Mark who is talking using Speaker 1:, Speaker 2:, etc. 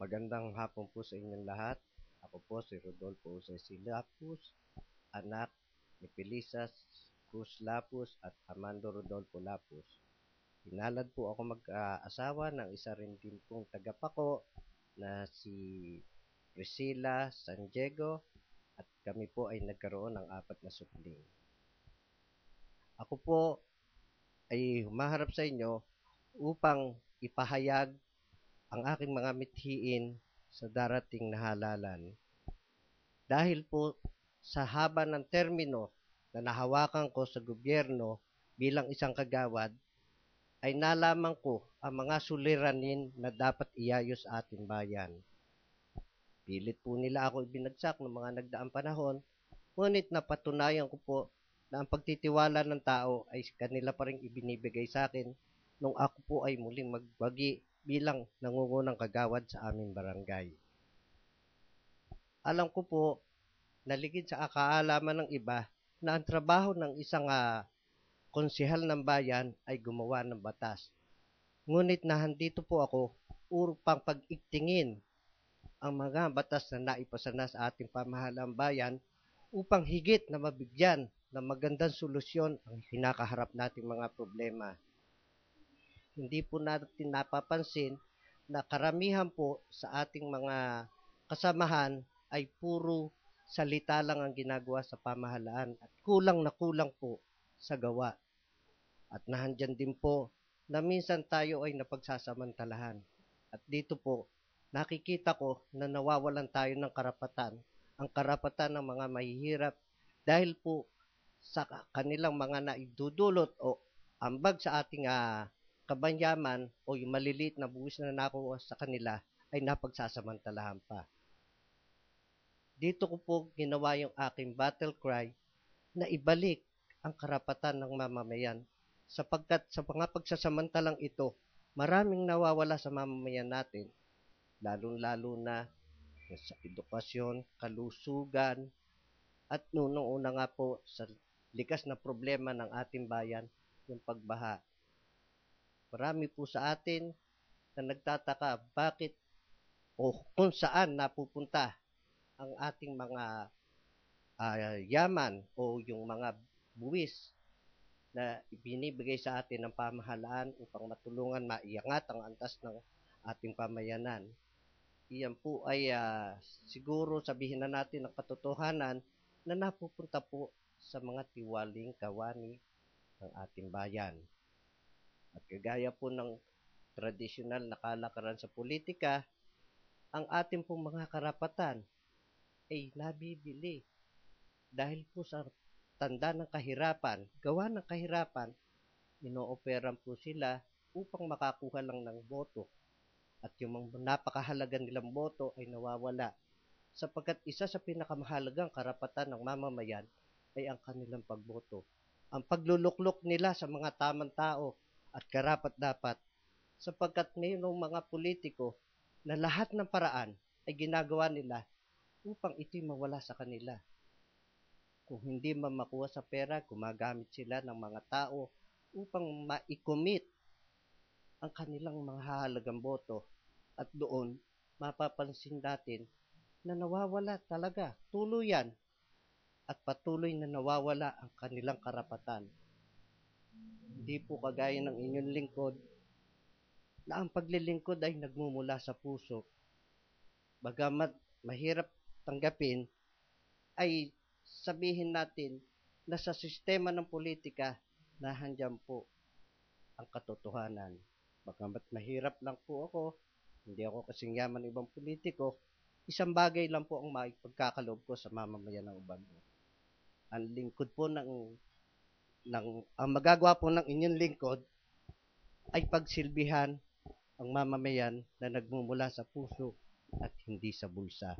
Speaker 1: Magandang hapon po sa inyong lahat. Ako po si Rodolfo Jose Lapus, anak ni Felisa Cruz Lapus at Armando Rodolfo Lapus. Pinalad po ako mag-asawa ng isa rin din pong tagapako na si Priscilla San Diego at kami po ay nagkaroon ng 4 na supling. Ako po ay humaharap sa inyo upang ipahayag ang aking mga mithiin sa darating na halalan. Dahil po sa haba ng termino na nahawakan ko sa gobyerno bilang isang kagawad, ay nalaman ko ang mga suliranin na dapat iayos sa ating bayan. Pilit po nila ako ibinagsak ng mga nagdaang panahon, ngunit napatunayan ko po na ang pagtitiwala ng tao ay kanila pa rin ibinibigay sa akin nung ako po ay muling magbagi bilang nangungunang kagawad sa aming barangay. Alam ko po, naligid sa kaalaman ng iba na ang trabaho ng isang konsehal ng bayan ay gumawa ng batas. Ngunit nahandito po ako upang pag-iktingin ang mga batas na naipasa na sa ating pamahalang bayan upang higit na mabigyan ng magandang solusyon ang kinakaharap nating mga problema. Hindi po natin napapansin na karamihan po sa ating mga kasamahan ay puro salita lang ang ginagawa sa pamahalaan at kulang na kulang po sa gawa. At nahandyan din po na minsan tayo ay napagsasamantalahan. At dito po, nakikita ko na nawawalan tayo ng karapatan, ang karapatan ng mga mahihirap dahil po sa kanilang mga naidudulot o ambag sa ating kabanyaman o yung maliliit na buwis na nakuha sa kanila ay napagsasamantalahan pa. Dito ko po ginawa yung aking battle cry na ibalik ang karapatan ng mamamayan sapagkat sa mga pagsasamantalang ito, maraming nawawala sa mamamayan natin, lalong-lalo na sa edukasyon, kalusugan, at noong una nga po sa likas na problema ng ating bayan, yung pagbaha. Marami po sa atin na nagtataka bakit o kung saan napupunta ang ating mga yaman o yung mga buwis na ibinibigay sa atin ng pamahalaan upang matulungan maiangat ang antas ng ating pamayanan. Iyan po ay siguro sabihin na natin ang katotohanan na napupunta po sa mga tiwaling kawani ng ating bayan. At kagaya po ng tradisyonal na kalakaran sa politika, ang ating pong mga karapatan ay nabibili dahil po sa tanda ng kahirapan, gawa ng kahirapan, inooperan po sila upang makakuha lang ng boto. At yung napakahalaga nilang boto ay nawawala sapagkat isa sa pinakamahalagang karapatan ng mamamayan ay ang kanilang pagboto. Ang pagluluklok nila sa mga tamang tao at karapat-dapat sapagkat mayroong mga politiko na lahat ng paraan ay ginagawa nila upang ito'y mawala sa kanila. Kung hindi man makuha sa pera, gumagamit sila ng mga tao upang ma-commit ang kanilang mga hahalagang boto at doon mapapansin natin na nawawala talaga tuluyan at patuloy na nawawala ang kanilang karapatan. Hindi po kagaya ng inyong lingkod na ang paglilingkod ay nagmumula sa puso. Bagamat mahirap tanggapin, ay sabihin natin na sa sistema ng politika nahandyan po ang katotohanan. Bagamat mahirap lang po ako, hindi ako kasing yaman ibang politiko, isang bagay lang po ang maipagkakaloob ko sa mamamayan ng Ubango. Ang lingkod po ang magagawa po ng inyong lingkod ay pagsilbihan ang mamamayan na nagmumula sa puso at hindi sa bulsa.